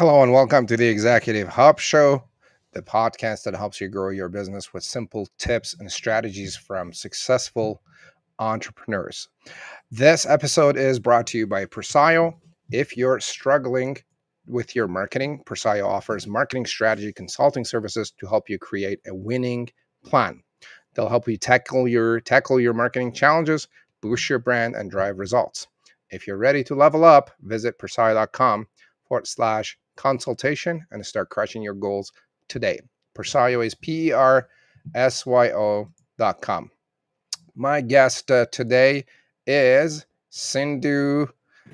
Hello and welcome to the Executive Hub Show, the podcast that helps you grow your business with simple tips and strategies from successful entrepreneurs. This episode is brought to you by Persyo. If you're struggling with your marketing, Persyo offers marketing strategy consulting services to help you create a winning plan. They'll help you tackle your marketing challenges, boost your brand, and drive results. If you're ready to level up, visit persyo.com/consultation and start crushing your goals today. Persyo is PERSYO.com. My guest today is Sindhu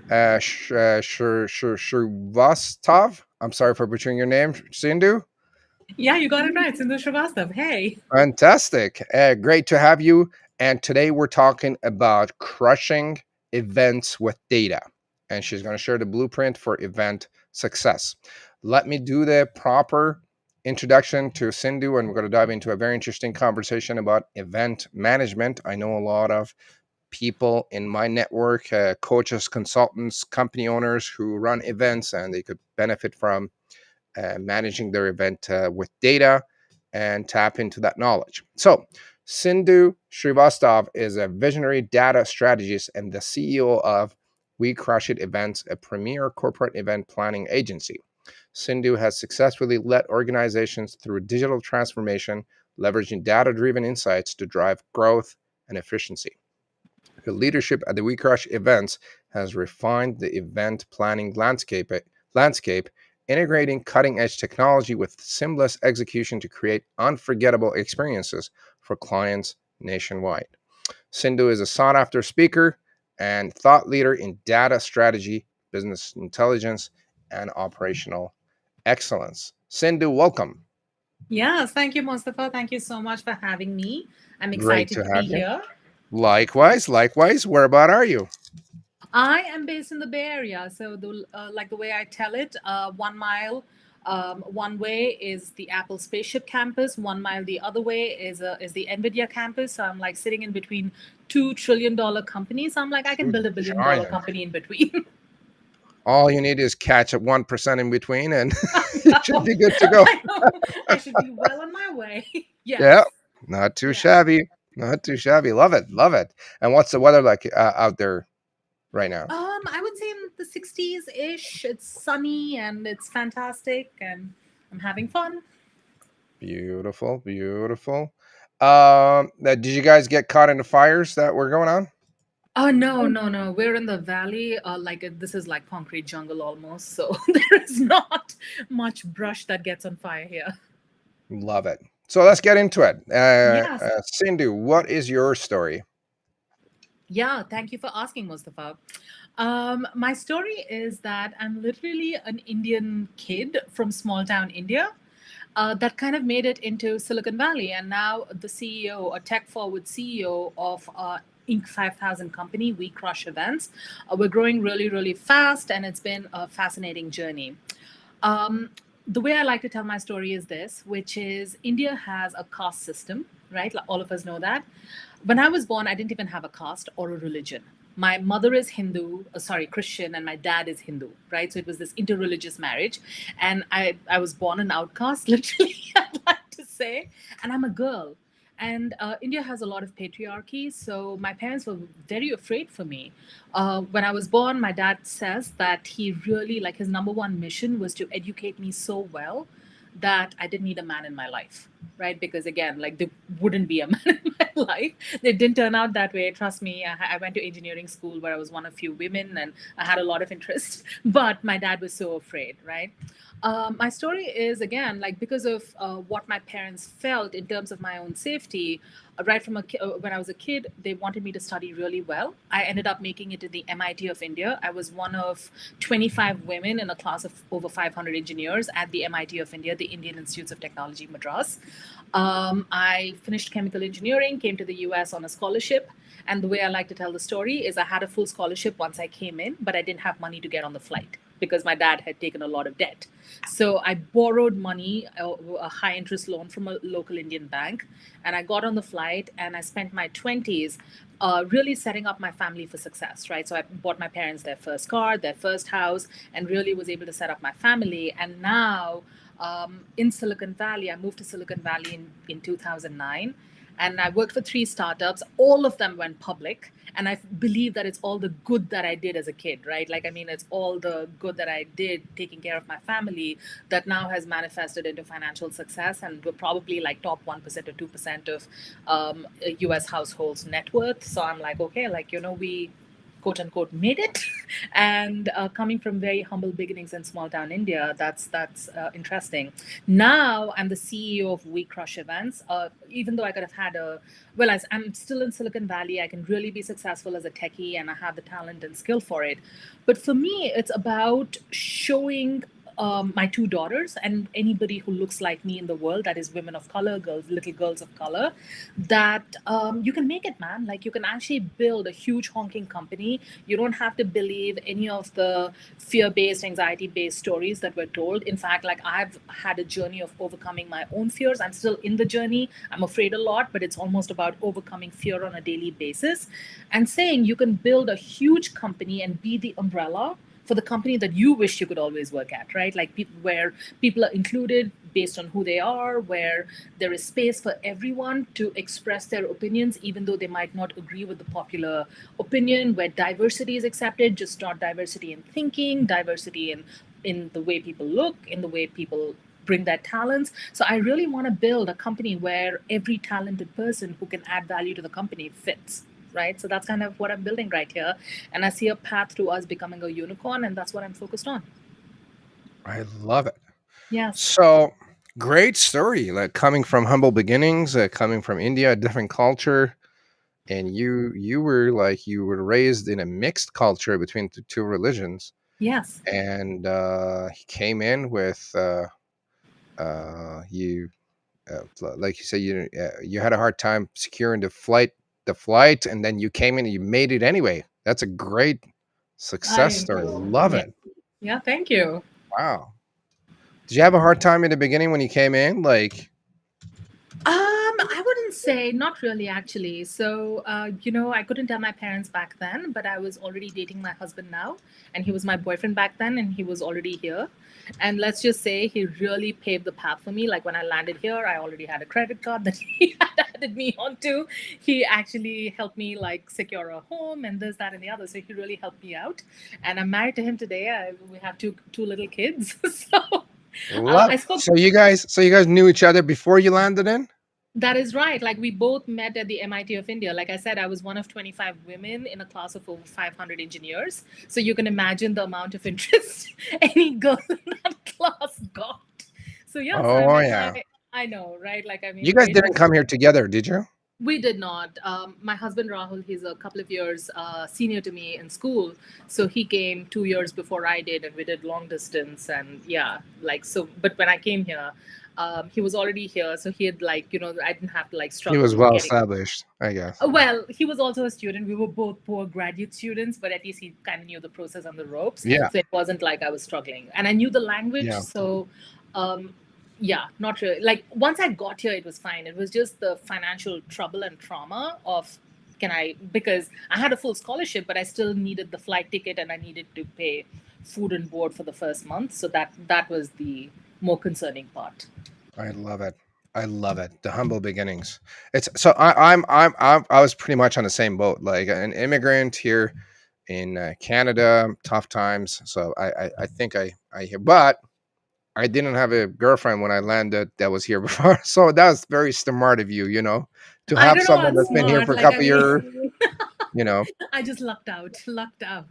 Srivastava. I'm sorry for butchering your name, Sindhu. Yeah, you got it right. Sindhu Srivastava. Hey. Fantastic. Great to have you. And today we're talking about crushing events with data. And she's going to share the blueprint for event success. Let me do the proper introduction to Sindhu, and we're going to dive into a very interesting conversation about event management. I know a lot of people in my network, coaches, consultants, company owners who run events, and they could benefit from managing their event with data and tap into that knowledge. So, Sindhu Srivastava is a visionary data strategist and the CEO of We Crush It Events, a premier corporate event planning agency. Sindhu has successfully led organizations through digital transformation, leveraging data-driven insights to drive growth and efficiency. Her leadership at the We Crush events has refined the event planning landscape, integrating cutting-edge technology with seamless execution to create unforgettable experiences for clients nationwide. Sindhu is a sought-after speaker and thought leader in data strategy, business intelligence, and operational excellence. Sindhu, welcome. Yes, thank you, Mustafa. Thank you so much for having me. I'm Great excited to to have be you. here. Likewise. Whereabout are you? I am based in the Bay Area, so the way I tell it, 1 mile one way is the Apple spaceship campus, 1 mile the other way is the Nvidia campus. So I'm like sitting in between $2 trillion companies. So I'm like I can build a billion-dollar Giant. company in between. All you need is catch at 1% in between, and it should be good to go. I know I should be well on my way. Yeah, Yes. not too Yeah. shabby. Not too shabby. Love it. Love it. And what's the weather like out there right now? I would say in the 60s ish. It's sunny and it's fantastic, and I'm having fun. Beautiful. Beautiful. Did you guys get caught in the fires that were going on? Oh no, no, no! We're in the valley. This is like concrete jungle almost. So there is not much brush that gets on fire here. Love it. So let's get into it. Yes. Sindhu, what is your story? Yeah. Thank you for asking, Mustafa. My story is that I'm literally an Indian kid from small town India. That kind of made it into Silicon Valley, and now the CEO, a tech forward CEO of Inc. 5000 company, We Crush Events. We're growing really, really fast, and it's been a fascinating journey. Um, the way I like to tell my story is this, which is India has a caste system, right? Like all of us know that. When I was born, I didn't even have a caste or a religion. My mother is Christian, and my dad is Hindu, right? So it was this interreligious marriage. And I was born an outcast, literally, I'd like to say. And I'm a girl. And India has a lot of patriarchy. So my parents were very afraid for me. When I was born, my dad says that he really, like, his number one mission was to educate me so well that I didn't need a man in my life, right? Because again, like there wouldn't be a man in my life. It didn't turn out that way. Trust me. I went to engineering school where I was one of few women and I had a lot of interest, but my dad was so afraid, right? My story is again like because of what my parents felt in terms of my own safety. Right from when I was a kid, they wanted me to study really well. I ended up making it to the MIT of India. I was one of 25 women in a class of over 500 engineers at the MIT of India, the Indian Institutes of Technology, Madras. I finished chemical engineering, came to the US on a scholarship. And the way I like to tell the story is I had a full scholarship once I came in, but I didn't have money to get on the flight. because my dad had taken a lot of debt. So I borrowed money, a high interest loan from a local Indian bank, and I got on the flight and I spent my 20s really setting up my family for success, right? So I bought my parents their first car, their first house, and really was able to set up my family. And now in Silicon Valley, I moved to Silicon Valley in 2009, and I worked for three startups. All of them went public. And I believe that it's all the good that I did as a kid, right? Like, I mean, it's all the good that I did taking care of my family that now has manifested into financial success. And we're probably like top 1% or 2% of US households' net worth. So I'm like, okay, like, we quote unquote made it. And coming from very humble beginnings in small town India, that's interesting. Now I'm the CEO of We Crush Events. Even though I could have had as I'm still in Silicon Valley, I can really be successful as a techie and I have the talent and skill for it. But for me, it's about showing my two daughters and anybody who looks like me in the world, that is women of color, girls, little girls of color, that you can make it, man. Like, you can actually build a huge honking company. You don't have to believe any of the fear-based, anxiety-based stories that were told. In fact, like, I've had a journey of overcoming my own fears. I'm still in the journey. I'm afraid a lot, but it's almost about overcoming fear on a daily basis and saying you can build a huge company and be the umbrella for the company that you wish you could always work at, right? Like, where people are included based on who they are, where there is space for everyone to express their opinions, even though they might not agree with the popular opinion, where diversity is accepted, just not diversity in thinking, diversity in the way people look, in the way people bring their talents. So I really want to build a company where every talented person who can add value to the company fits, right? So that's kind of what I'm building right here. And I see a path to us becoming a unicorn, and that's what I'm focused on. I love it. Yes. So great story. Like coming from humble beginnings, coming from India, a different culture, and you were raised in a mixed culture between the two religions, Yes. and he came in with you like you said, you had a hard time securing the flight, and then you came in and you made it anyway. That's a great success I story. know. Love Yeah. it. Yeah. Thank you. Wow. Did you have a hard time in the beginning when you came in? Like, I wouldn't say, not really, actually. So, I couldn't tell my parents back then, but I was already dating my husband now, and he was my boyfriend back then, and he was already here. And let's just say he really paved the path for me. Like, when I landed here, I already had a credit card that he had added me onto. He actually helped me like secure a home and this, that, and the other. So he really helped me out. And I'm married to him today. We have two little kids. So love. I spoke. So you guys knew each other before you landed in? That is right. Like, we both met at the MIT of India. Like I said, I was one of 25 women in a class of over 500 engineers. So you can imagine the amount of interest any girl in that class got. So yeah, so I Oh met my. yeah. I know, right? Like, I You mean, guys great didn't husband. come here together, did you? We did not. My husband Rahul, he's a couple of years senior to me in school, so he came 2 years before I did, and we did long distance. And yeah, like, so. But when I came here, he was already here, so he had, like, I didn't have to like He was struggle well getting. established, I guess. Well, he was also a student. We were both poor graduate students, but at least he kind of knew the process and the ropes. Yeah. So it wasn't like I was struggling. And I knew the language. Yeah. So, um, yeah, not really. Like, once I got here, it was fine. It was just the financial trouble and trauma of, because I had a full scholarship, but I still needed the flight ticket and I needed to pay food and board for the first month. So that was the more concerning part. I love it. I love it. The humble beginnings. It's so I was pretty much on the same boat. Like an immigrant here in Canada, tough times. So I think I hear, but I didn't have a girlfriend when I landed that was here before. So that was very smart of you, to I have don't know someone about that's been here smart. for a Like, I couple years. mean, You know, I just lucked out. Lucked out.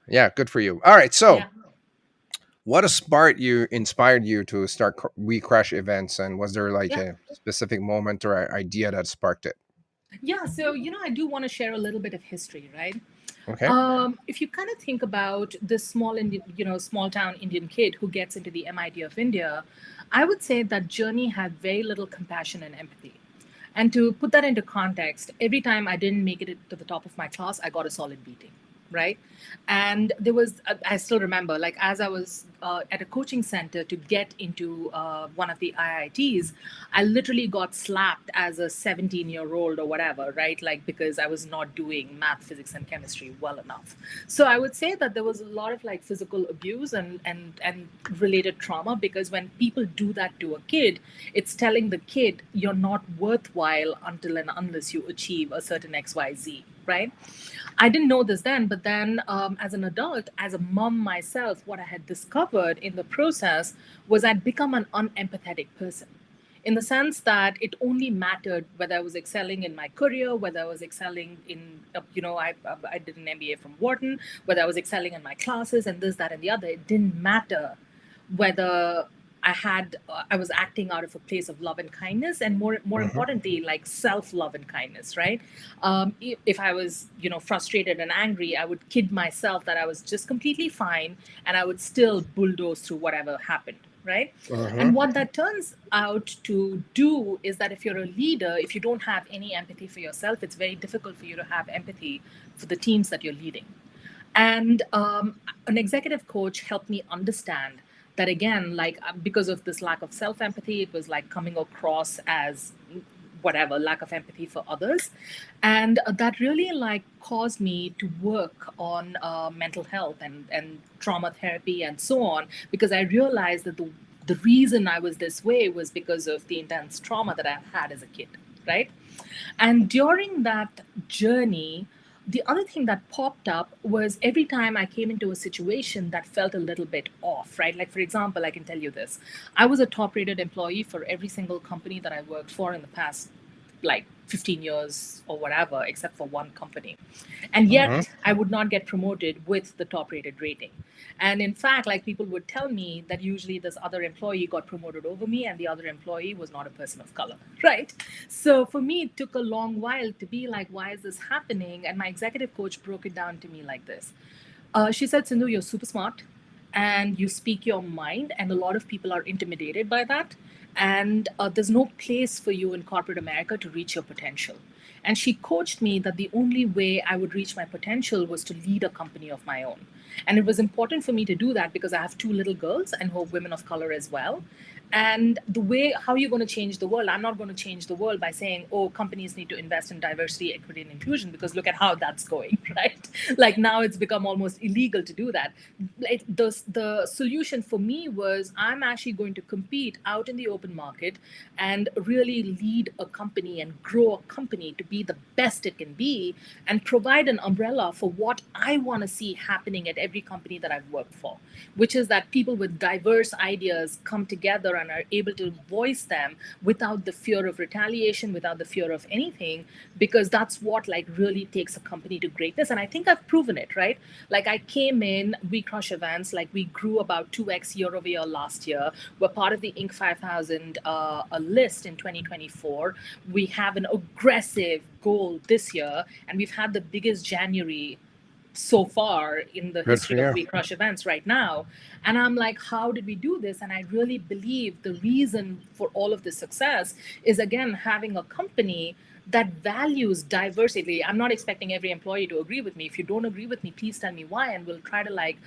yeah, good for you. All right, so Yeah. what inspired you to start We Crash events, and was there like Yeah. a specific moment or idea that sparked it? Yeah. So, I do want to share a little bit of history, right? Okay. If you kind of think about this small Indian, small town Indian kid who gets into the MIT of India, I would say that journey had very little compassion and empathy. And to put that into context, every time I didn't make it to the top of my class, I got a solid beating. right? And there was, I still remember, like as I was at a coaching center to get into one of the IITs, I literally got slapped as a 17-year-old or whatever, right? Like because I was not doing math, physics, and chemistry well enough. So I would say that there was a lot of like physical abuse and related trauma, because when people do that to a kid, it's telling the kid you're not worthwhile until and unless you achieve a certain XYZ, right? I didn't know this then, but then as an adult, as a mom myself, what I had discovered in the process was I'd become an unempathetic person, in the sense that it only mattered whether I was excelling in my career, whether I was excelling in, I did an MBA from Wharton, whether I was excelling in my classes and this, that, and the other. It didn't matter whether I was acting out of a place of love and kindness, and more Hmm. importantly, like self love and kindness, right? If I was frustrated and angry, I would kid myself that I was just completely fine, and I would still bulldoze through whatever happened, right? Hmm. And what that turns out to do is that if you're a leader, if you don't have any empathy for yourself, it's very difficult for you to have empathy for the teams that you're leading. And an executive coach helped me understand that, again, like because of this lack of self empathy, it was like coming across as whatever, lack of empathy for others. And that really like caused me to work on mental health and trauma therapy and so on, because I realized that the reason I was this way was because of the intense trauma that I had as a kid, right? And during that journey, the other thing that popped up was every time I came into a situation that felt a little bit off, right? Like, for example, I can tell you this: I was a top rated employee for every single company that I worked for in the past, like, 15 years or whatever, except for one company. And Hmm. yet I would not get promoted with the top rated rating. And in fact, like people would tell me that usually this other employee got promoted over me, and the other employee was not a person of color, right? So for me, it took a long while to be like, why is this happening? And my executive coach broke it down to me like this. She said, Sindhu, you're super smart and you speak your mind, and a lot of people are intimidated by that. And there's no place for you in corporate America to reach your potential. And she coached me that the only way I would reach my potential was to lead a company of my own. And it was important for me to do that because I have two little girls and who are women of color as well. And the way, how are you going to change the world? I'm not going to change the world by saying, oh, companies need to invest in diversity, equity, and inclusion, because look at how that's going, right? Like now it's become almost illegal to do that. The solution for me was, I'm actually going to compete out in the open market and really lead a company and grow a company to be the best it can be, and provide an umbrella for what I want to see happening at every company that I've worked for, which is that people with diverse ideas come together and are able to voice them without the fear of retaliation, without the fear of anything, because that's what like really takes a company to greatness. And I think I've proven it, right? Like I came in, we crush events, like we grew about 2x year over year last year. We're part of the Inc. 5000 a list in 2024. We have an aggressive goal this year, and we've had the biggest January so far in the Good for history of you. We Crush events right now. And I'm like, how did we do this? And I really believe the reason for all of this success is, again, having a company that values diversity. I'm not expecting every employee to agree with me. If you don't agree with me, please tell me why, and we'll try to like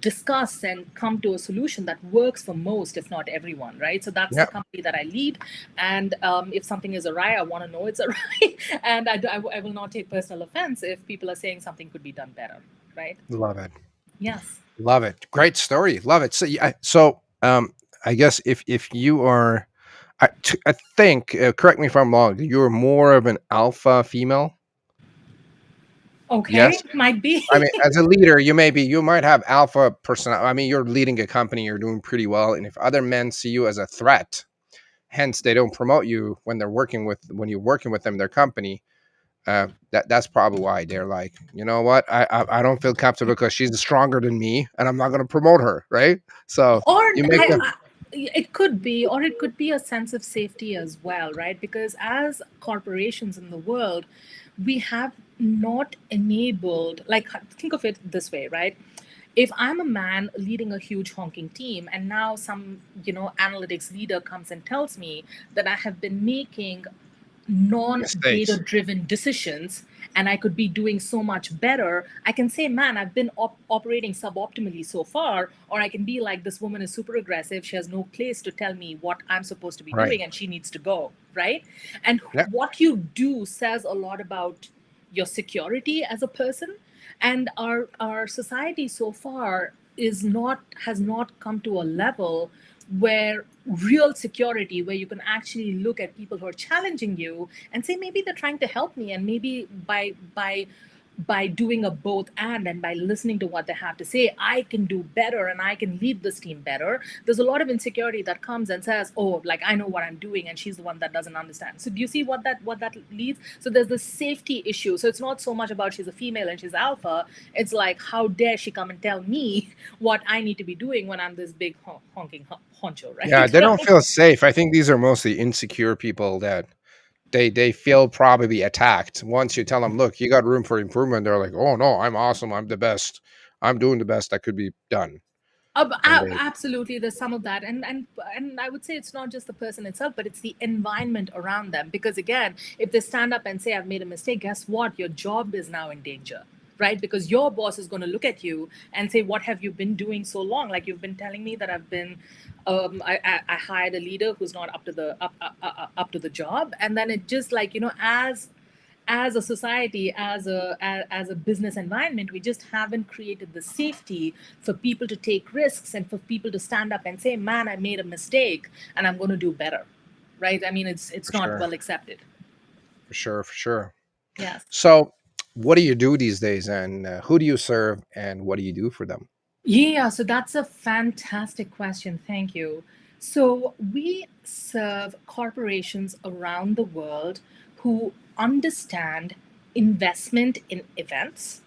discuss and come to a solution that works for most, if not everyone, right? So that's the Yeah, company that I lead. And if something is awry, I want to know it's awry. And I will not take personal offense if people are saying something could be done better, right? love it. Yes. Love it. Great story. Love it. So, so I guess if you are, I think, correct me if I'm wrong, you're more of an alpha female. Okay, Yes. might be. I mean, as a leader, you might have alpha person. I mean, you're leading a company, you're doing pretty well. And if other men see you as a threat, hence they don't promote you when you're working with them, their company. That's probably why they're like, you know what, I don't feel comfortable because she's stronger than me, and I'm not going to promote her, right? So Or you make them. it could be, or it could be a sense of safety as well, right? Because as corporations in the world, we have not enabled, like, think of it this way, right? If I'm a man leading a huge honking team, and now some analytics leader comes and tells me that I have been making non-data Mistakes. driven decisions, and I could be doing so much better, I can say, man, I've been operating suboptimally so far. Or I can be like, this woman is super aggressive. She has no place to tell me what I'm supposed to be Right. doing and she needs to go. Right. And Yeah. what you do says a lot about your security as a person. And our society so far is not has not come to a level where real security, where you can actually look at people who are challenging you and say, maybe they're trying to help me, and maybe by doing a both and by listening to what they have to say, I can do better and I can lead this team better. There's a lot of insecurity that comes and says, oh, like, I know what I'm doing and she's the one that doesn't understand. So do you see what that leads? So there's this safety issue. So it's not so much about she's a female and she's alpha. It's like, how dare she come and tell me what I need to be doing when I'm this big honking honcho, Yeah, right? they don't feel safe. I think these are mostly insecure people that they feel probably attacked. Once you tell them, look, you got room for improvement, they're like, oh no, I'm awesome, I'm the best, I'm doing the best that could be done. And they Absolutely, there's some of that, and I would say it's not just the person itself, but it's the environment around them. Because again, if they stand up and say, "I've made a mistake," guess what? Your job is now in danger, right? Because your boss is going to look at you and say, "What have you been doing so long? Like, you've been telling me that I've been, I hired a leader who's not up to the job," and then it just, like, as a society, as a business environment, we just haven't created the safety for people to take risks and for people to stand up and say, man, I made a mistake and I'm going to do better. Right. I mean, for it's not sure, well accepted. for sure, for sure. Yes. So, what do you do these days, and who do you serve, and what do you do for them? Yeah, so that's a fantastic question. Thank you. So, we serve corporations around the world who understand investment in events.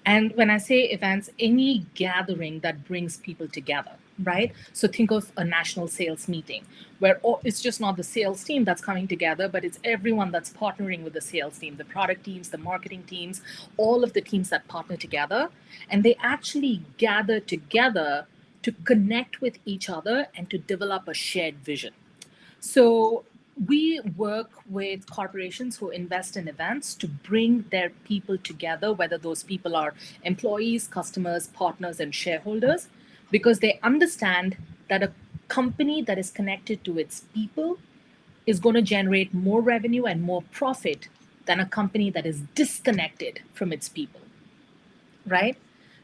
And when I say events, any gathering that brings people together, right? So think of a national sales meeting where it's just not the sales team that's coming together, but it's everyone that's partnering with the sales team, the product teams, the marketing teams, all of the teams that partner together. And they actually gather together to connect with each other and to develop a shared vision. So we work with corporations who invest in events to bring their people together, whether those people are employees, customers, partners, and shareholders, because they understand that a company that is connected to its people is going to generate more revenue and more profit than a company that is disconnected from its people, right?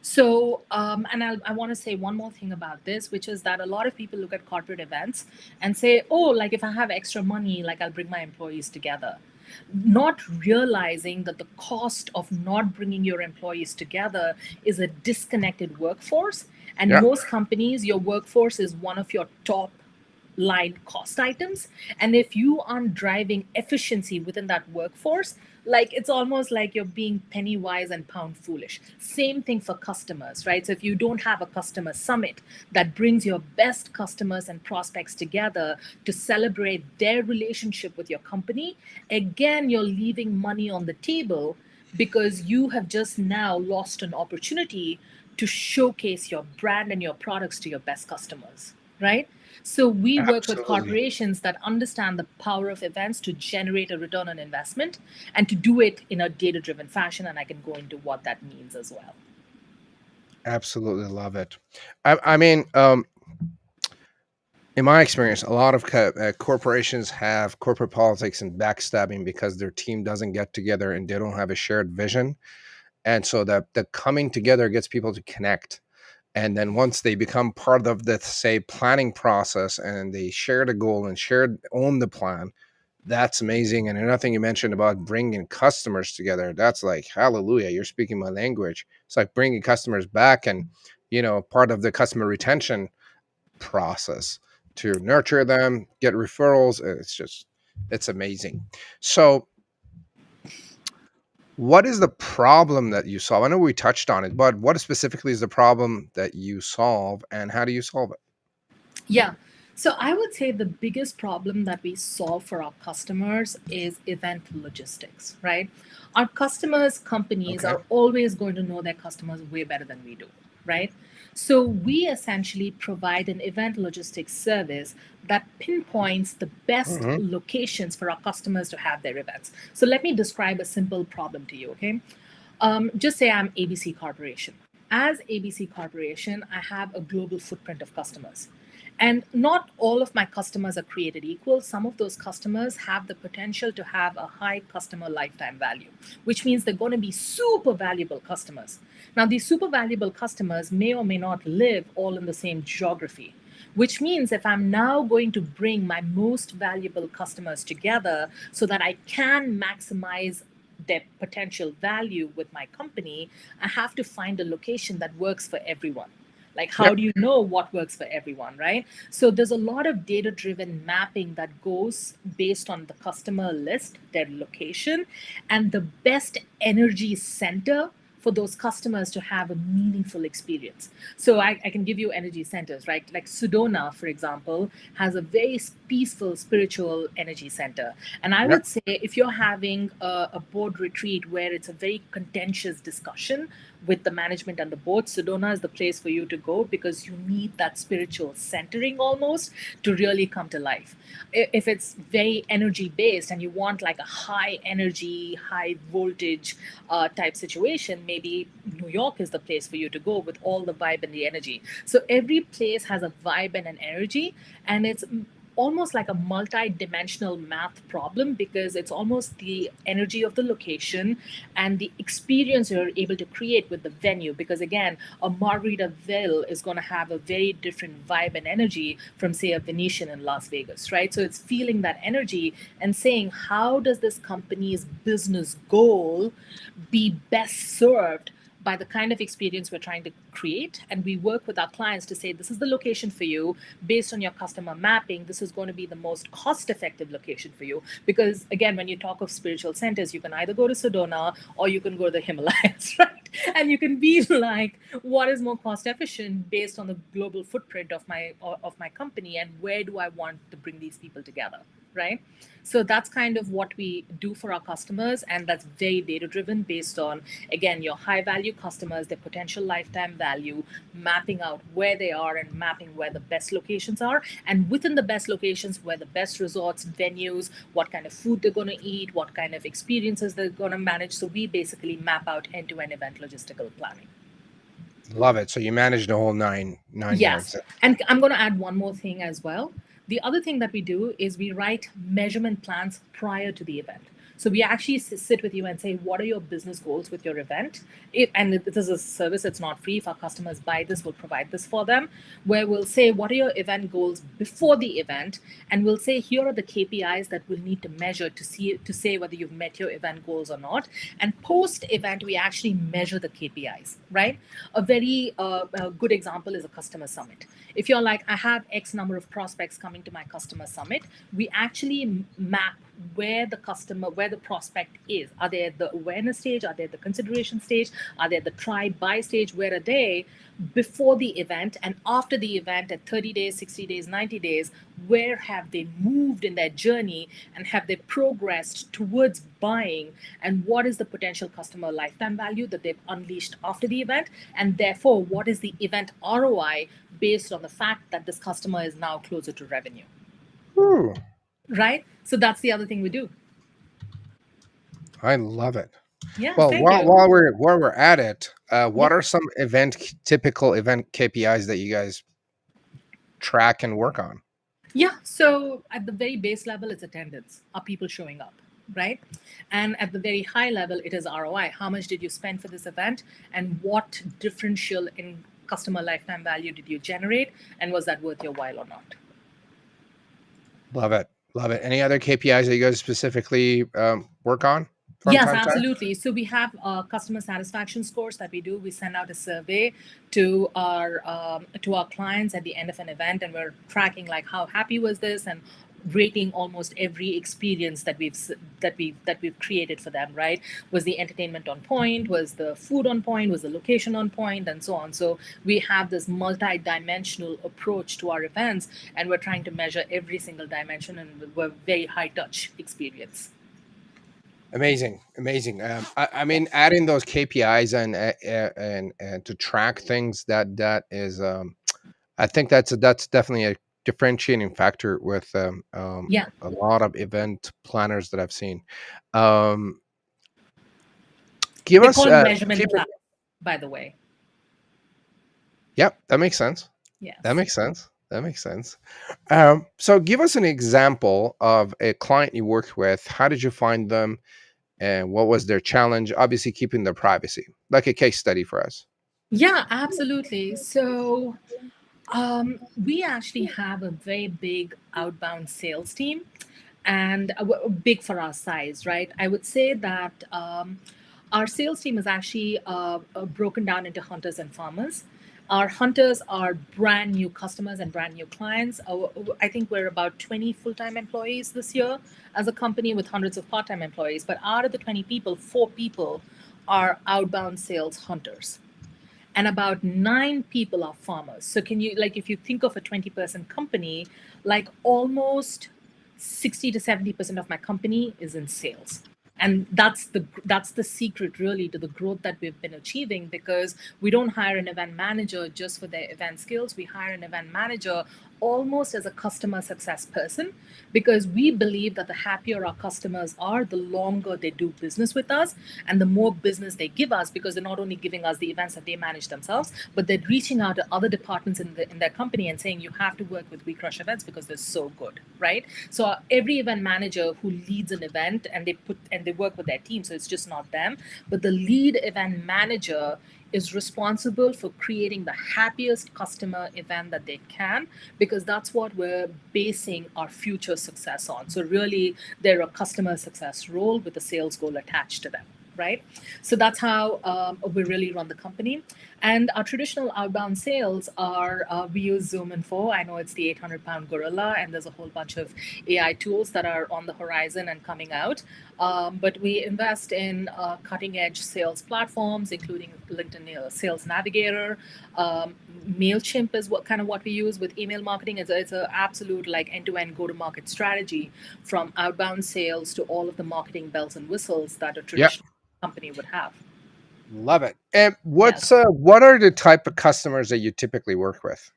So, I want to say one more thing about this, which is that a lot of people look at corporate events and say, oh, like, if I have extra money, like, I'll bring my employees together. Not realizing that the cost of not bringing your employees together is a disconnected workforce. And Yeah, most companies, your workforce is one of your top line cost items. And if you aren't driving efficiency within that workforce, like, it's almost like you're being penny wise and pound foolish. Same thing for customers, right? So if you don't have a customer summit that brings your best customers and prospects together to celebrate their relationship with your company, again, you're leaving money on the table because you have just now lost an opportunity to showcase your brand and your products to your best customers, right? So we work with absolutely. corporations that understand the power of events to generate a return on investment and to do it in a data driven fashion. And I can go into what that means as well. Absolutely love it. I mean, in my experience, a lot of corporations have corporate politics and backstabbing because their team doesn't get together and they don't have a shared vision. And so the coming together gets people to connect. And then once they become part of the, say, planning process and they share the goal and own the plan, that's amazing. And another thing you mentioned about bringing customers together, that's like, hallelujah, you're speaking my language. It's like bringing customers back and, part of the customer retention process to nurture them, get referrals. It's amazing. So, what is the problem that you solve? I know we touched on it, but what specifically is the problem that you solve and how do you solve it? Yeah. So I would say the biggest problem that we solve for our customers is event logistics, right? Our customers, companies Okay. are always going to know their customers way better than we do, right? So we essentially provide an event logistics service that pinpoints the best Hmm. locations for our customers to have their events. So let me describe a simple problem to you, okay? Just say I'm ABC Corporation. As ABC Corporation, I have a global footprint of customers. And not all of my customers are created equal. Some of those customers have the potential to have a high customer lifetime value, which means they're going to be super valuable customers. Now, these super valuable customers may or may not live all in the same geography, which means if I'm now going to bring my most valuable customers together so that I can maximize their potential value with my company, I have to find a location that works for everyone. Like, how Yep. do you know what works for everyone, right? So, there's a lot of data driven mapping that goes based on the customer list, their location, and the best energy center for those customers to have a meaningful experience. So I can give you energy centers, right? Like Sedona, for example, has a very peaceful spiritual energy center. And I Yep. would say if you're having a board retreat where it's a very contentious discussion with the management and the board, Sedona is the place for you to go because you need that spiritual centering almost to really come to life. If it's very energy based and you want like a high energy, high voltage type situation, maybe New York is the place for you to go with all the vibe and the energy. So every place has a vibe and an energy, and it's almost like a multi-dimensional math problem because it's almost the energy of the location and the experience you're able to create with the venue, because again, a Margaritaville is going to have a very different vibe and energy from say a Venetian in Las Vegas, right? So it's feeling that energy and saying how does this company's business goal be best served by the kind of experience we're trying to create. And we work with our clients to say, this is the location for you based on your customer mapping. This is going to be the most cost effective location for you. Because again, when you talk of spiritual centers, you can either go to Sedona or you can go to the Himalayas, right? And you can be like, what is more cost efficient based on the global footprint of my company, and where do I want to bring these people together, right? So that's kind of what we do for our customers, and that's very data driven based on, again, your high value customers, their potential lifetime value, mapping out where they are and mapping where the best locations are, and within the best locations, where the best resorts, venues, what kind of food they're going to eat, what kind of experiences they're going to manage. So we basically map out end to end event logistical planning. Love it. So you manage the whole nine Yes. yards. And I'm going to add one more thing as well. The other thing that we do is we write measurement plans prior to the event. So we actually sit with you and say, what are your business goals with your event? And this is a service, it's not free. If our customers buy this, we'll provide this for them, where we'll say, what are your event goals before the event? And we'll say, here are the KPIs that we'll need to measure to say whether you've met your event goals or not. And post event, we actually measure the KPIs, right? A good example is a customer summit. If you're like, I have X number of prospects coming to my customer summit, we actually map where the prospect is. Are they at the awareness stage? Are they at the consideration stage? Are they at the try buy stage? Where are they before the event and after the event at 30 days, 60 days, 90 days? Where have they moved in their journey, and have they progressed towards buying? And what is the potential customer lifetime value that they've unleashed after the event? And therefore, what is the event ROI based on the fact that this customer is now closer to revenue? Ooh, Right? So that's the other thing we do. I love it. Yeah, Well, thank you. while we're at it, Yeah. what are some typical event KPIs that you guys track and work on? Yeah. So at the very base level, it's attendance. Are people showing up? Right. And at the very high level, it is ROI. How much did you spend for this event? And what differential in customer lifetime value did you generate? And was that worth your while or not? Love it. Love it. Any other KPIs that you guys specifically work on from Yes, time to time? absolutely. So we have customer satisfaction scores that we do. We send out a survey to our clients at the end of an event, and we're tracking like how happy was this, and rating almost every experience that we've created for them. Right? Was the entertainment on point? Was the food on point? Was the location on point? And so on. So we have this multi-dimensional approach to our events, and we're trying to measure every single dimension, and we're very high touch experience. Amazing, amazing. I mean, adding those KPIs and to track things, that is, I think that's definitely a differentiating factor with Yeah, a lot of event planners that I've seen. Um, give they're us called measurement keep it. plans, by the way. Yep, that makes sense. That Yes. makes sense. That makes sense. So, give us an example of a client you worked with. How did you find them, and what was their challenge? Obviously, keeping their privacy, like a case study for us. Yeah, absolutely. So we actually have a very big outbound sales team, and big for our size, right? I would say that our sales team is actually broken down into hunters and farmers. Our hunters are brand new customers and brand new clients. I think we're about 20 full time employees this year as a company with hundreds of part time employees. But out of the 20 people, 4 people are outbound sales hunters, and about 9 people are farmers. So can you, like, if you think of a 20-person company, like almost 60 to 70% of my company is in sales. And that's the secret really to the growth that we've been achieving, because we don't hire an event manager just for their event skills. We hire an event manager almost as a customer success person, because we believe that the happier our customers are, the longer they do business with us and the more business they give us, because they're not only giving us the events that they manage themselves, but they're reaching out to other departments in their company and saying, you have to work with We Crush events because they're so good, right? So every event manager who leads an event, and they work with their team, so it's just not them, but the lead event manager is responsible for creating the happiest customer event that they can, because that's what we're basing our future success on. So really, they're a customer success role with a sales goal attached to them, right? So that's how we really run the company. And our traditional outbound sales are, we use Zoom Info. I know it's the 800-pound gorilla, and there's a whole bunch of AI tools that are on the horizon and coming out. But we invest in cutting edge sales platforms, including LinkedIn Sales Navigator. MailChimp is what we use with email marketing. It's a absolute like end to end go to market strategy, from outbound sales to all of the marketing bells and whistles that a Yep, traditional company would have. love it. And Yes. what are the type of customers that you typically work with?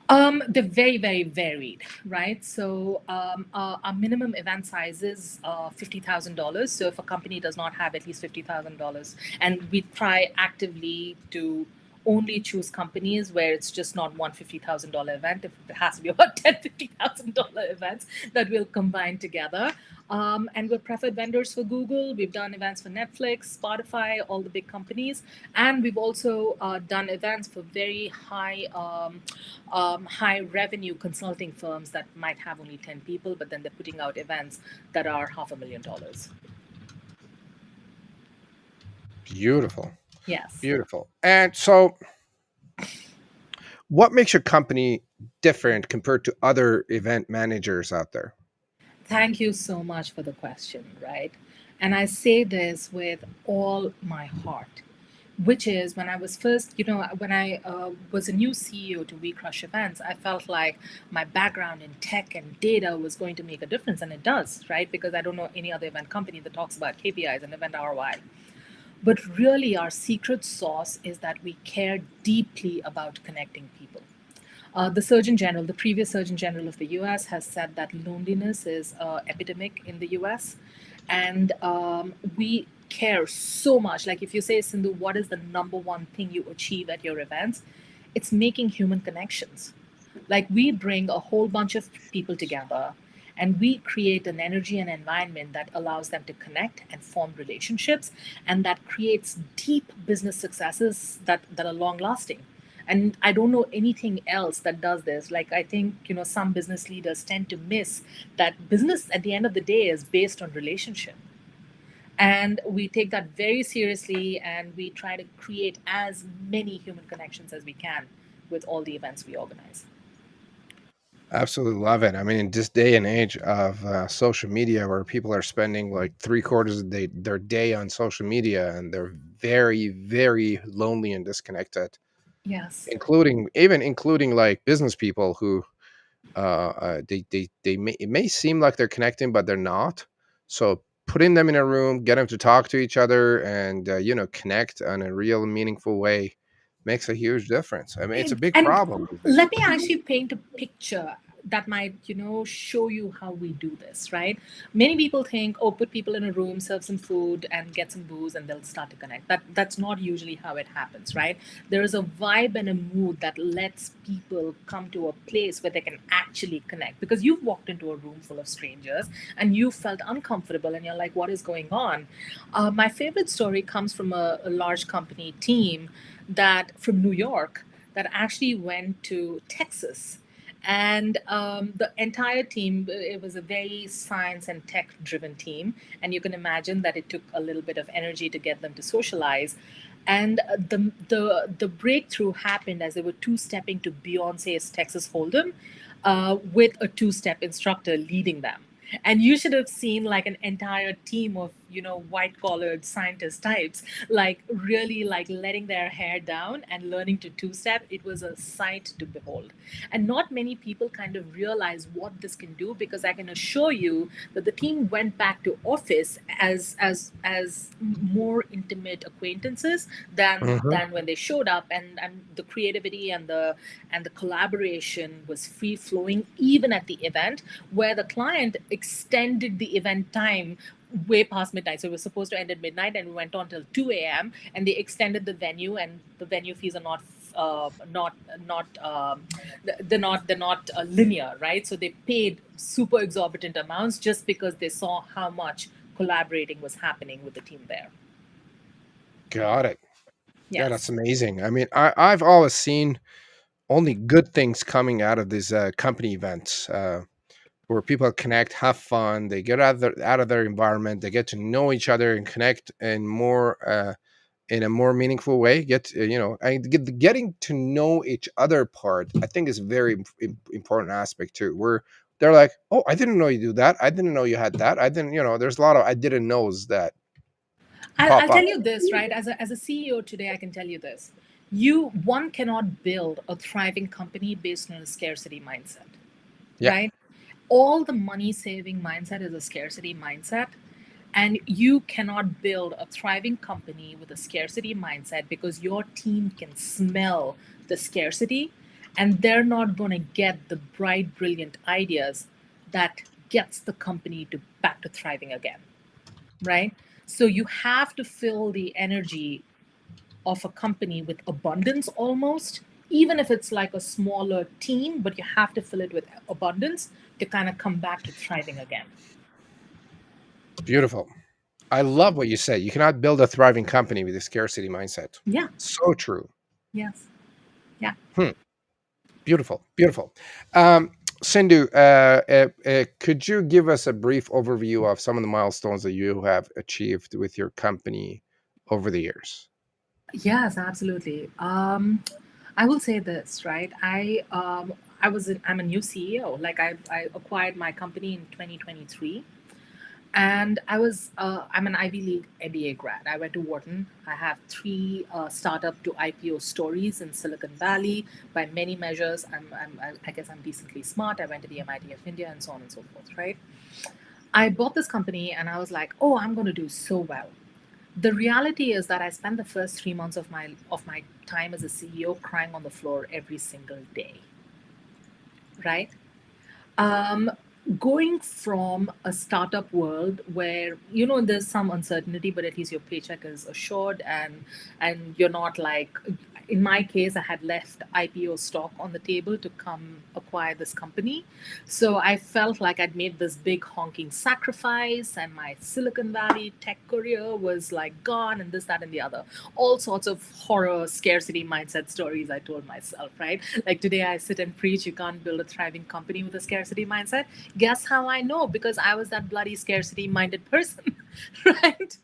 They're very, very varied, right? So our minimum event size is $50,000. So if a company does not have at least $50,000, and we try actively to only choose companies where it's just not one $50,000 event. If it has to be about 10, $50,000 events that we'll combine together. And we're preferred vendors for Google. We've done events for Netflix, Spotify, all the big companies. And we've also done events for very high revenue consulting firms that might have only 10 people, but then they're putting out events that are $500,000. Beautiful, Yes. beautiful. And so, what makes your company different compared to other event managers out there? Thank you so much for the question, right? And I say this with all my heart, which is when I was first, when I was a new CEO to We Crush Events, I felt like my background in tech and data was going to make a difference. And it does, right? Because I don't know any other event company that talks about KPIs and event ROI. But really, our secret sauce is that we care deeply about connecting people. The Surgeon General, the previous Surgeon General of the US, has said that loneliness is an epidemic in the US. And we care so much. Like, if you say, Sindhu, what is the number one thing you achieve at your events? It's making human connections. Like, we bring a whole bunch of people together, and we create an energy and environment that allows them to connect and form relationships, and that creates deep business successes that are long lasting. And I don't know anything else that does this. Like, I think, some business leaders tend to miss that business at the end of the day is based on relationship. And we take that very seriously, and we try to create as many human connections as we can with all the events we organize. Absolutely love it. I mean, in this day and age of social media, where people are spending like three-quarters of their day on social media, and they're very, very lonely and disconnected, Yes. including like business people who they may, it may seem like they're connecting, but they're not. So putting them in a room, get them to talk to each other, and connect on a real meaningful way makes a huge difference. I mean, it's a big And problem these days. let me actually paint a picture that might, show you how we do this, right? Many people think, oh, put people in a room, serve some food, and get some booze, and they'll start to connect. That's not usually how it happens, right? There is a vibe and a mood that lets people come to a place where they can actually connect. Because you've walked into a room full of strangers and you felt uncomfortable, and you're like, what is going on? My favorite story comes from a large company team that from New York that actually went to Texas. And the entire team, it was a very science and tech driven team. And you can imagine that it took a little bit of energy to get them to socialize. And the breakthrough happened as they were two stepping to Beyonce's Texas Hold'em with a two step instructor leading them. And you should have seen like an entire team of white collared scientist types like really like letting their hair down and learning to two step. It was a sight to behold, and not many people kind of realize what this can do, because I can assure you that the team went back to office as more intimate acquaintances Hmm. than when they showed up. And the creativity and the collaboration was free flowing even at the event, where the client extended the event time way past midnight. So it was supposed to end at midnight and went on till 2 a.m. And they extended the venue, and the venue fees are not they're not linear, right? So they paid super exorbitant amounts just because they saw how much collaborating was happening with the team there. Got it. Yeah, that's Yes. amazing. I mean, I've always seen only good things coming out of these company events, where people connect, have fun, they get out of their environment, they get to know each other and connect in a more meaningful way. Getting to know each other part, I think, is a very important aspect too. Where they're like, "Oh, I didn't know you do that. I didn't know you had that. I didn't." There's a lot of I didn't knows that I'll pop tell up. you this, right? As a CEO today, I can tell you this. One cannot build a thriving company based on a scarcity mindset, Yeah, right? All the money saving mindset is a scarcity mindset. And you cannot build a thriving company with a scarcity mindset, because your team can smell the scarcity and they're not going to get the bright, brilliant ideas that gets the company to back to thriving again, right? So you have to fill the energy of a company with abundance almost, even if it's like a smaller team, but you have to fill it with abundance to kind of come back to thriving again. beautiful. I love what you said. You cannot build a thriving company with a scarcity mindset. Yeah. So true. Yes. Yeah. Hmm. Beautiful, beautiful. Sindhu, could you give us a brief overview of some of the milestones that you have achieved with your company over the years? Yes, absolutely. I will say this, right? I'm a new CEO. Like I acquired my company in 2023, and I'm an Ivy League MBA grad. I went to Wharton. I have three startup to IPO stories in Silicon Valley. By many measures, I guess I'm decently smart. I went to the MIT of India and so on and so forth, right? I bought this company and I was like, oh, I'm going to do so well. The reality is that I spent the first 3 months of my time as a CEO crying on the floor every single day, right? Um, Going from a startup world where there's some uncertainty, but at least your paycheck is assured, and you're not like, in my case, I had left IPO stock on the table to come acquire this company. So I felt like I'd made this big honking sacrifice, and my Silicon Valley tech career was like gone, and this, that, and the other. All sorts of horror, scarcity mindset stories I told myself, right? Like today, I sit and preach you can't build a thriving company with a scarcity mindset. Guess how I know? Because I was that bloody scarcity minded person, right?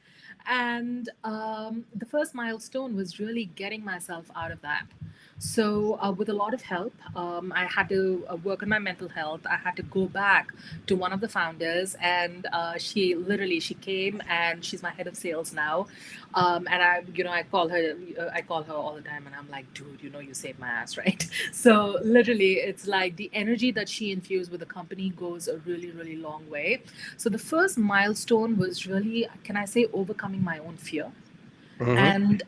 And the first milestone was really getting myself out of that. So, with a lot of help, I had to work on my mental health. I had to go back to one of the founders, and she came, and she's my head of sales now. And I call her all the time, and I'm like, dude, you saved my ass, right? So literally, it's like the energy that she infused with the company goes a really, really long way. So the first milestone was really, can I say, overcoming my own fear Hmm. and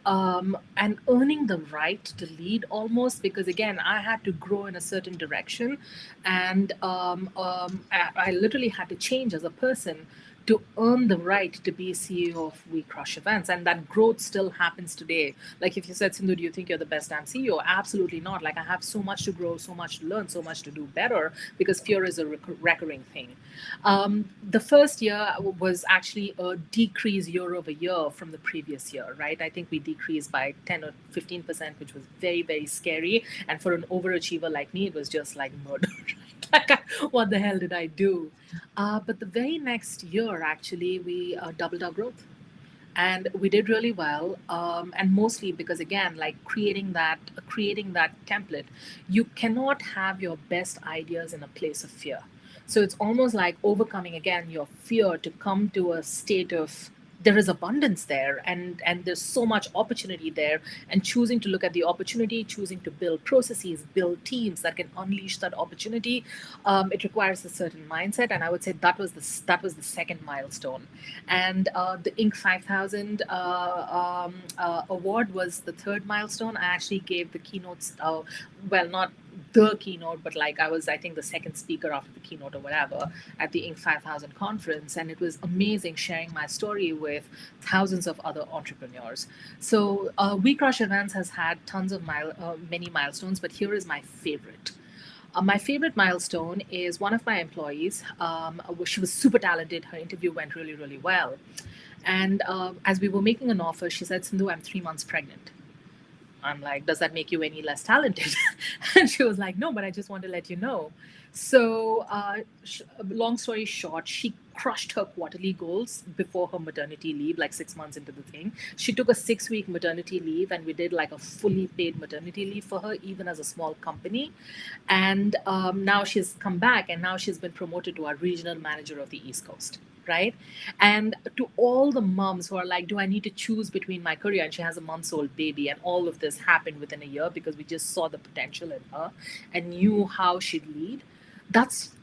earning the right to lead, almost, because again I had to grow in a certain direction, and I literally had to change as a person to earn the right to be CEO of We Crush Events, and that growth still happens today. Like if you said, Sindhu, do you think you're the best damn CEO? Absolutely not. Like I have so much to grow, so much to learn, so much to do better, because fear is a recurring thing. The first year was actually a decrease year over year from the previous year, right? I think we decreased by 10 or 15%, which was very, very scary. And for an overachiever like me, it was just like murder. Right? Like, what the hell did I do? But the very next year, actually, we doubled our growth, and we did really well, and mostly because, again, like creating that template, you cannot have your best ideas in a place of fear. So it's almost like overcoming, again, your fear to come to a state of, there is abundance there, and there's so much opportunity there, and choosing to look at the opportunity, choosing to build processes, build teams that can unleash that opportunity. It requires a certain mindset, and I would say that was the second milestone. And the Inc. 5000 award was the third milestone. I actually gave the keynotes, well, not the keynote, but like I was, I think, the second speaker after the keynote or whatever at the Inc. 5000 conference. And it was amazing sharing my story with thousands of other entrepreneurs. So We Crush Events has had tons of many milestones, but here is my favorite. My favorite milestone is one of my employees. She was super talented. Her interview went really, really well. And as we were making an offer, she said, Sindhu, I'm 3 months pregnant. I'm like, does that make you any less talented? And she was like, no, but I just want to let you know. So, long story short, she crushed her quarterly goals before her maternity leave, like 6 months into the thing. She took a 6 week maternity leave, and we did like a fully paid maternity leave for her, even as a small company. And now she's come back, and now she's been promoted to our regional manager of the East Coast. Right. And to all the moms who are like, do I need to choose between my career? And she has a months old baby, and all of this happened within a year because we just saw the potential in her and knew how she'd lead. That's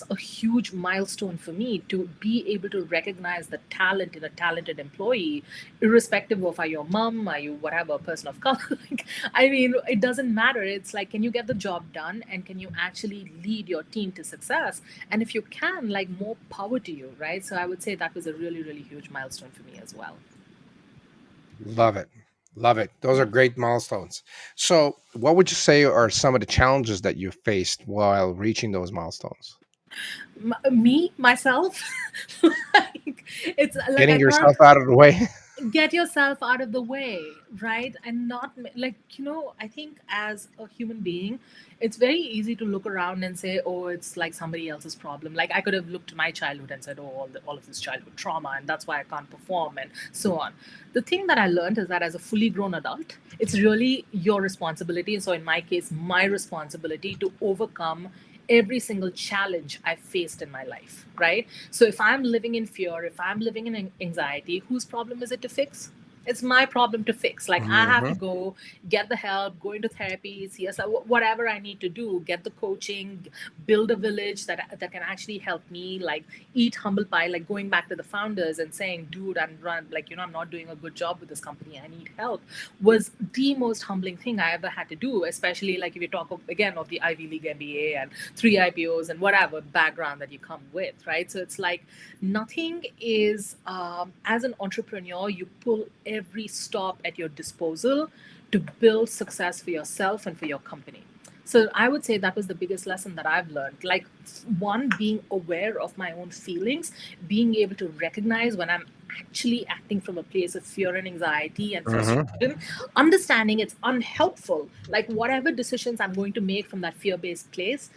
a huge milestone for me, to be able to recognize the talent in a talented employee, irrespective of, are you a mom, are you whatever, person of color. Like, I mean, it doesn't matter. It's like, can you get the job done, and can you actually lead your team to success? And if you can, like, more power to you, right? So I would say that was a really, really huge milestone for me as well. Love it. Love it. Those are Yeah. great milestones. So, what would you say are some of the challenges that you faced while reaching those milestones? Me myself, like, it's like Getting I can't yourself out of the way. get yourself out of the way, right? And not like, I think as a human being, it's very easy to look around and say, oh, it's like somebody else's problem. Like I could have looked at my childhood and said, oh, all of this childhood trauma, and that's why I can't perform, and so on. The thing that I learned is that as a fully grown adult, it's really your responsibility. And so in my case, my responsibility to overcome every single challenge I've faced in my life, right? So if I'm living in fear, if I'm living in anxiety, whose problem is it to fix? It's my problem to fix. Like I have to Hmm. go get the help, go into therapy, CSI, whatever I need to do, get the coaching, build a village that can actually help me, like eat humble pie, like going back to the founders and saying, dude, I'm run, like, I'm not doing a good job with this company. I need help, was the most humbling thing I ever had to do, especially like if you talk again of the Ivy League MBA and three IPOs and whatever background that you come with, right? So it's like nothing is, as an entrepreneur, you pull every stop at your disposal to build success for yourself and for your company. So I would say that was the biggest lesson that I've learned. Like, one, being aware of my own feelings, being able to recognize when I'm actually acting from a place of fear and anxiety and Hmm. frustration, understanding it's unhelpful. Like, whatever decisions I'm going to make from that fear based place,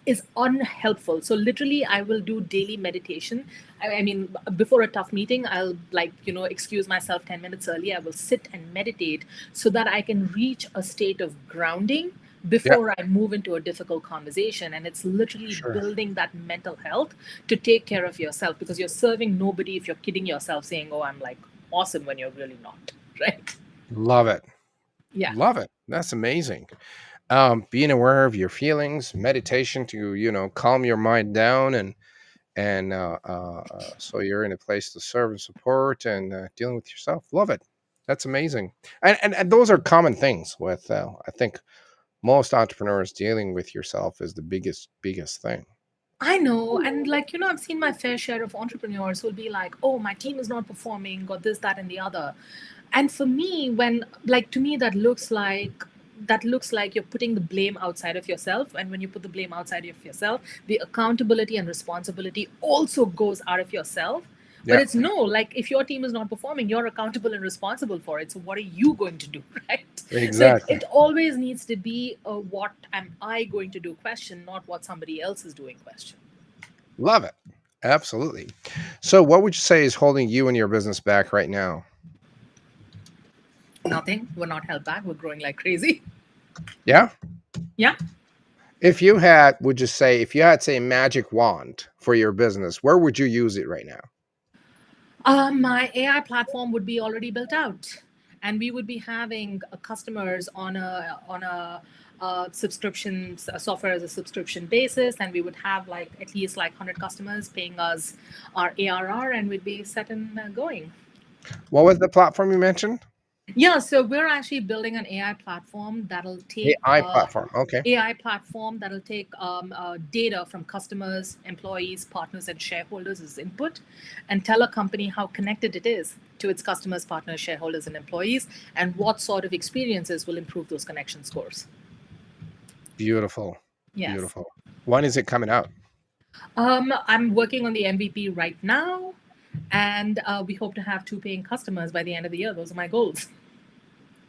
is unhelpful. So literally, I will do daily meditation. I mean, before a tough meeting, I'll like excuse myself 10 minutes early. I will sit and meditate so that I can reach a state of grounding Yeah, before I move into a difficult conversation. And it's literally sure. building that mental health to take care of yourself, because you're serving nobody if you're kidding yourself saying, "Oh, I'm like awesome," when you're really not, right? Love it. Yeah. Love it. That's amazing. Being aware of your feelings, meditation to, calm your mind down, and so you're in a place to serve and support, and dealing with yourself. Love it. That's amazing. And those are common things with, I think, most entrepreneurs. Dealing with yourself is the biggest thing. I know. And like, I've seen my fair share of entrepreneurs who'll be like, oh, my team is not performing, or this, that, and the other. And for me, when like to me that looks like you're putting the blame outside of yourself. And when you put the blame outside of yourself, the accountability and responsibility also goes out of yourself. But Yeah, it's no, like if your team is not performing, you're accountable and responsible for it. So what are you going to do, right? So it, exactly. it always needs to be a what am I going to do question, not what somebody else is doing question. Love it. Absolutely. So, what would you say is holding you and your business back right now? Nothing. We're not held back. We're growing like crazy. Yeah. Yeah. Would you say, if you had, say, a magic wand for your business, where would you use it right now? My AI platform would be already built out, and we would be having customers on a subscription, software as a subscription basis, and we would have like at least like 100 customers paying us our ARR, and we'd be set and going. What was the platform you mentioned? Yeah, so we're actually building an AI platform that'll take AI platform. Okay. data from customers, employees, partners, and shareholders as input, and tell a company how connected it is to its customers, partners, shareholders, and employees, and what sort of experiences will improve those connection scores. Beautiful. Yes. Beautiful. When is it coming out? I'm working on the MVP right now, and we hope to have two paying customers by the end of the year. Those are my goals.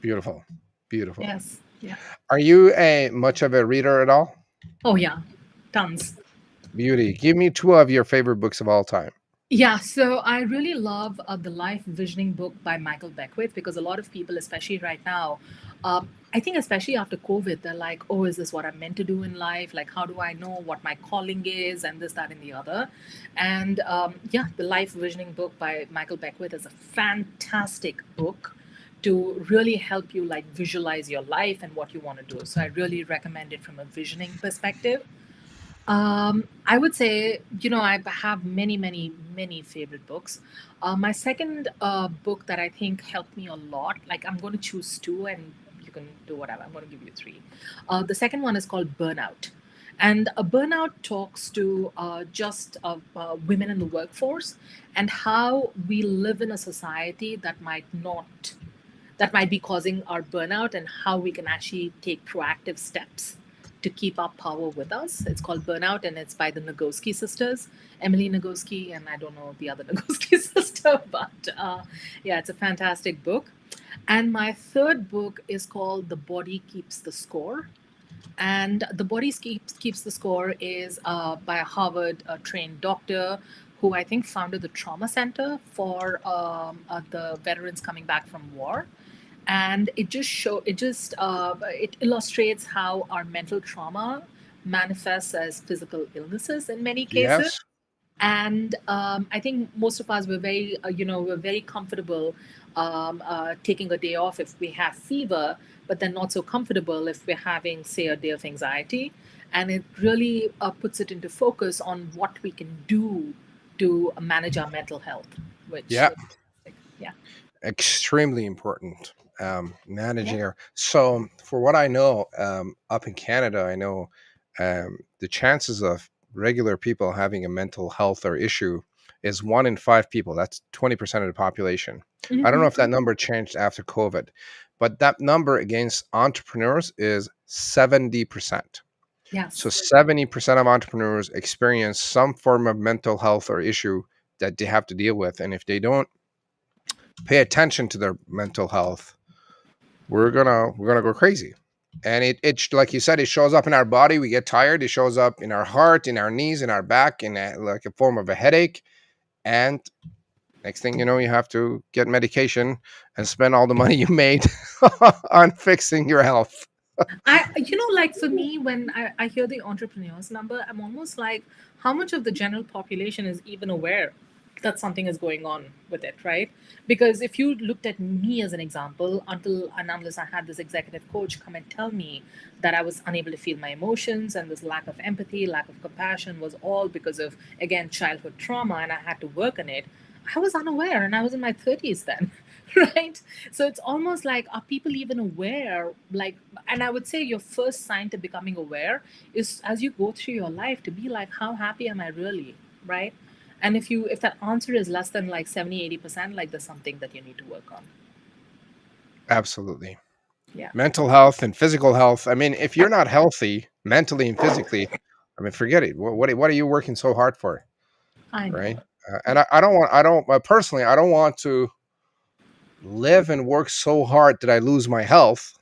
Beautiful. Beautiful. Yes. Yeah. Are you a much of a reader at all? Oh, yeah. Tons. Beauty. Give me two of your favorite books of all time. Yeah, so I really love the Life Visioning book by Michael Beckwith, because a lot of people, especially right now, I think especially after COVID, they're like, oh, is this what I'm meant to do in life? Like, how do I know what my calling is, and this, that, and the other? And yeah, the Life Visioning book by Michael Beckwith is a fantastic book to really help you like visualize your life and what you want to do. So I really recommend it from a visioning perspective. I would say, I have many, many, many favorite books. My second book that I think helped me a lot, like I'm going to choose two and you can do whatever. I'm going to give you three. The second one is called Burnout. And Burnout talks to just women in the workforce and how we live in a society that might be causing our burnout, and how we can actually take proactive steps to keep our power with us. It's called Burnout, and it's by the Nagoski sisters, Emily Nagoski, and I don't know the other Nagoski sister, but yeah, it's a fantastic book. And my third book is called The Body Keeps the Score. And The Body Keeps the Score is by a Harvard trained doctor who I think founded the trauma center for the veterans coming back from war. And it illustrates how our mental trauma manifests as physical illnesses in many cases. Yes. And I think most of us we're very comfortable taking a day off if we have fever, but then not so comfortable if we're having, say, a day of anxiety. And it really puts it into focus on what we can do to manage our mental health, which Yeah. is fantastic. Yeah. Extremely important. Yeah. Managing our, so for what I know, up in Canada, I know the chances of regular people having a mental health or issue is 1 in 5 people. That's 20% of the population. I don't know Hmm. if that number changed after COVID, but that number against entrepreneurs is 70%. So Yes. 70% of entrepreneurs experience some form of mental health or issue that they have to deal with. And if they don't pay attention to their mental health, we're gonna go crazy. And like you said, it shows up in our body. We get tired. It shows up in our heart, in our knees, in our back, in like a form of a headache. And next thing you know, you have to get medication and spend all the money you made on fixing your health. like for me, when I hear the entrepreneurs number, I'm almost like, how much of the general population is even aware that something is going on with it, right? Because if you looked at me as an example, until and unless I had this executive coach come and tell me that I was unable to feel my emotions and this lack of empathy, lack of compassion was all because of, again, childhood trauma, and I had to work on it, I was unaware and I was in my 30s then. Right? So it's almost like, are people even aware? Like, and I would say your first sign to becoming aware is as you go through your life to be like, how happy am I really? Right? And if that answer is less than like 70-80%, like there's something that you need to work on. Absolutely. Yeah. Mental health and physical health. I mean, if you're not healthy mentally and physically, I mean, forget it. What are you working so hard for? I Right. know. And I don't, personally, I don't want to live and work so hard that I lose my health.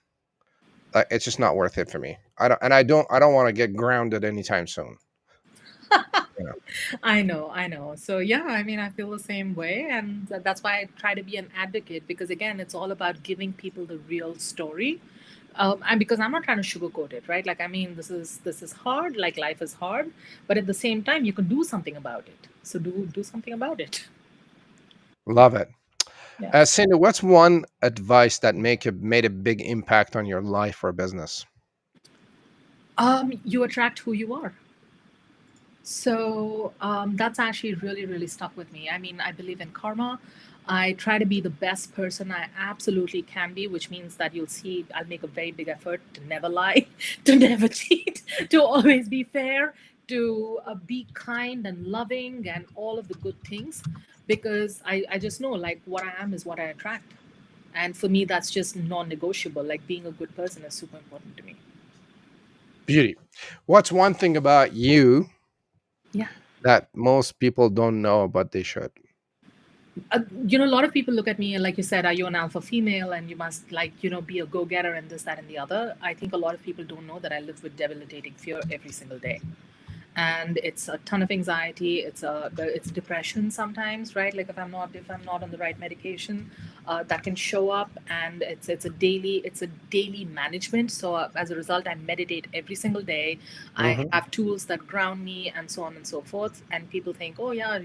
It's just not worth it for me. I don't want to get grounded anytime soon. You know? I know. So yeah, I mean, I feel the same way, and that's why I try to be an advocate, because again, it's all about giving people the real story, and because I'm not trying to sugarcoat it, right? Like, I mean, this is hard. Like, life is hard, but at the same time, you can do something about it. So do something about it. Love it. Yeah. Cindy, what's one advice that made a big impact on your life or business? You attract who you are. So that's actually really, really stuck with me. I mean, I believe in karma. I try to be the best person I absolutely can be, which means that you'll see I'll make a very big effort to never lie, to never cheat, to always be fair, to be kind and loving and all of the good things, because I just know like what I am is what I attract. And for me, that's just non negotiable. Like being a good person is super important to me. Beauty. What's one thing about you Yeah. that most people don't know, but they should? A lot of people look at me and, like you said, are you an alpha female and you must, like, be a go getter and this, that, and the other. I think a lot of people don't know that I live with debilitating fear every single day. And it's a ton of anxiety. It's depression sometimes, right? Like if I'm not on the right medication, that can show up, and it's a daily management. So as a result, I meditate every single day. I Hmm. have tools that ground me, and so on and so forth. And people think, oh yeah,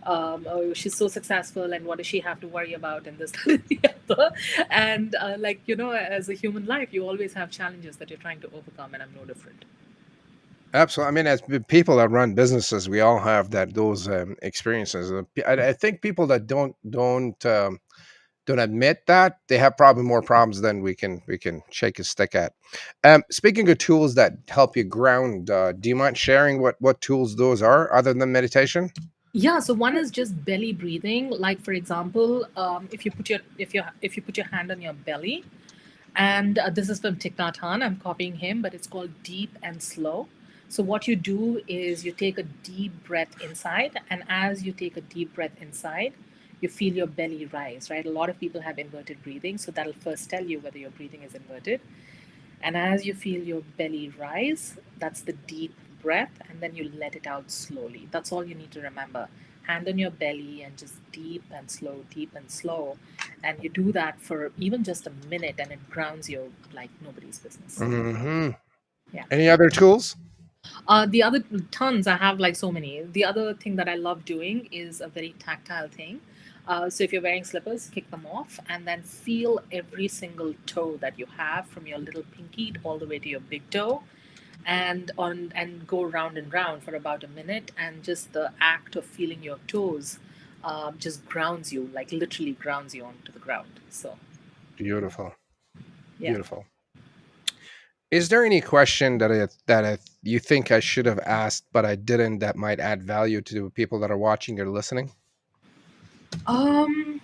oh, she's so successful, and what does she have to worry about, and this, that, and the other. And like, as a human life, you always have challenges that you're trying to overcome, and I'm no different. Absolutely. I mean, as people that run businesses, we all have those experiences. I think people that don't admit that they have probably more problems than we can shake a stick at. Speaking of tools that help you ground, do you mind sharing what tools those are other than meditation? Yeah, so one is just belly breathing. Like, for example, if you put your hand on your belly, and this is from Thich Nhat Hanh. I'm copying him, but it's called deep and slow. So what you do is you take a deep breath inside, and as you take a deep breath inside, you feel your belly rise. Right? A lot of people have inverted breathing, so that'll first tell you whether your breathing is inverted. And as you feel your belly rise, that's the deep breath, and then you let it out slowly. That's all you need to remember. Hand on your belly and just deep and slow, deep and slow. And you do that for even just a minute, and it grounds you like nobody's business. Hmm. Yeah. Any other tools? The other tons, I have like so many. The other thing that I love doing is a very tactile thing. So if you're wearing slippers, kick them off and then feel every single toe that you have from your little pinky all the way to your big toe, and go round and round for about a minute. And just the act of feeling your toes just grounds you, like literally grounds you onto the ground. So Beautiful, yeah. beautiful. Is there any question you think I should have asked but I didn't that might add value to people that are watching or listening? Um,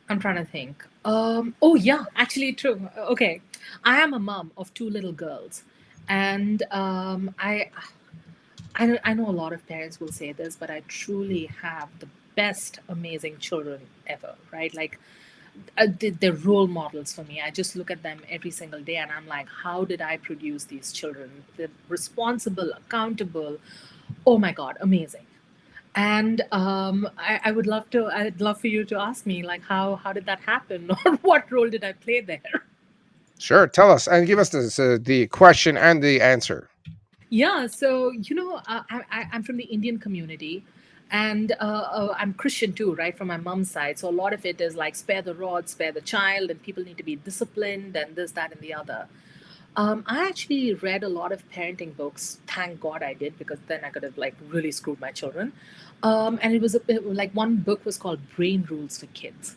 I'm trying to think. Oh yeah, actually true. Okay. I am a mom of two little girls. And I know a lot of parents will say this, but I truly have the best amazing children ever, right? Like they're role models for me. I just look at them every single day and I'm like, how did I produce these children? They're responsible, accountable. Oh my God, amazing. And I would love to, I'd love for you to ask me, like, how did that happen? Or what role did I play there? Sure, tell us and give us the question and the answer. Yeah, so I'm from the Indian community, and I'm Christian too, right, from my mom's side. So a lot of it is like spare the rod, spare the child, and people need to be disciplined, and this, that, and the other. I actually read a lot of parenting books. Thank God I did, because then I could have like really screwed my children. And it was like one book was called Brain Rules for Kids.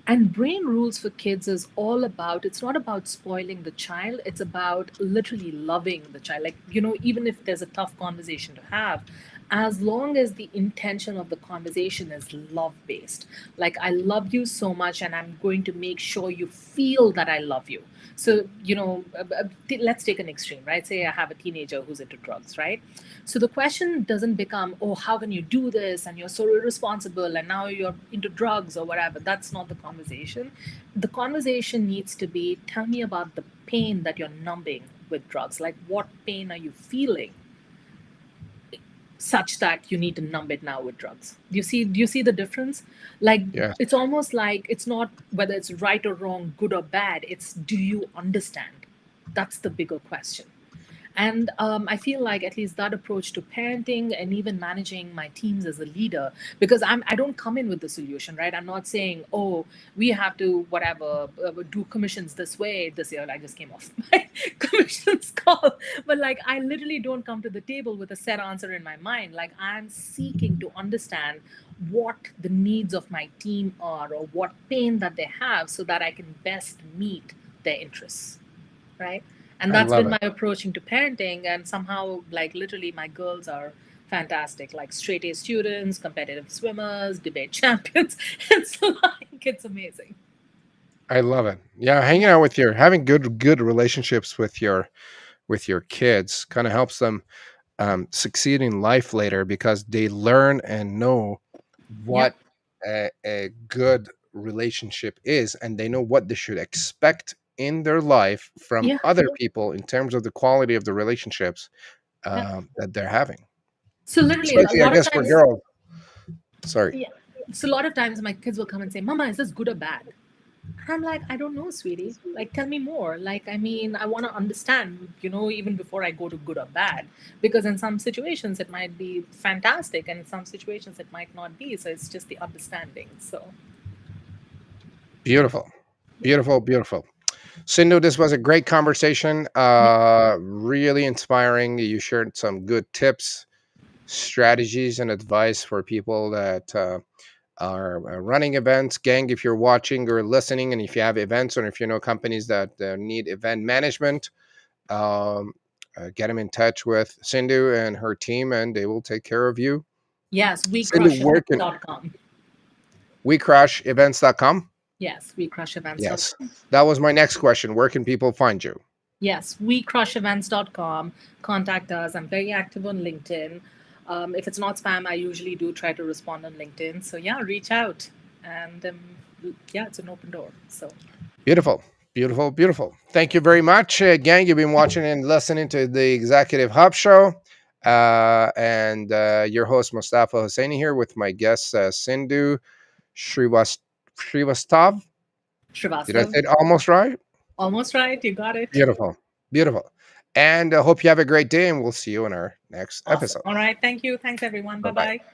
And Brain Rules for Kids is all about, it's not about spoiling the child, it's about literally loving the child. Like, even if there's a tough conversation to have, as long as the intention of the conversation is love based. Like, I love you so much, and I'm going to make sure you feel that I love you. So, let's take an extreme, right? Say I have a teenager who's into drugs, right? So the question doesn't become, oh, how can you do this? And you're so irresponsible, and now you're into drugs or whatever. That's not the conversation. The conversation needs to be, tell me about the pain that you're numbing with drugs. Like, what pain are you feeling such that you need to numb it now with drugs? Do you see the difference? Like, Yes, it's almost like it's not whether it's right or wrong, good or bad, it's do you understand? That's the bigger question. And I feel like at least that approach to parenting and even managing my teams as a leader, because I don't come in with the solution, right? I'm not saying, oh, we have to whatever do commissions this way this year. I just came off my commissions call, but like I literally don't come to the table with a set answer in my mind. Like I'm seeking to understand what the needs of my team are or what pain that they have, so that I can best meet their interests, right? And I that's love been it. my approach into parenting. And somehow, like, literally, my girls are fantastic, like straight A students, competitive swimmers, debate champions. It's like, it's amazing. I love it. Yeah, hanging out with your having good relationships with your kids kind of helps them succeed in life later because they learn and know Yeah. what a good relationship is, and they know what they should expect in their life from Yeah. other people in terms of the quality of the relationships Yeah. that they're having. So, literally, a Especially, I lot of guess, for times, girls. Sorry. yeah. So, a lot of times, my kids will come and say, Mama, is this good or bad? And I'm like, I don't know, sweetie. Like, tell me more. Like, I mean, I want to understand, even before I go to good or bad. Because in some situations, it might be fantastic, and in some situations, it might not be. So, it's just the understanding. So, Beautiful, yeah. beautiful, beautiful. Sindhu, this was a great conversation. Yeah. Really inspiring. You shared some good tips, strategies, and advice for people that are running events. Gang, if you're watching or listening, and if you have events or if you know companies that need event management, um, get them in touch with Sindhu and her team, and they will take care of you. Yes, Sindhu, where can wecrushevents.com. WeCrushEvents.com? Yes, Yes. wecrushevents.com. That was my next question. Where can people find you? Yes, wecrushevents.com. Contact us. I'm very active on LinkedIn. If it's not spam, I usually do try to respond on LinkedIn. So yeah, reach out. And yeah, it's an open door. So Beautiful. Beautiful. Beautiful. Thank you very much. Gang, you've been watching and listening to the Executive Hub Show. And your host, Mustafa Hosseini, here with my guest, Sindhu Srivast- Srivastav. Did I Srivastav, say it almost right? almost right. You got it. Beautiful. Beautiful. And I hope you have a great day, and we'll see you in our next Awesome. episode. All right. Thank you. Thanks, everyone. Bye Bye bye. bye.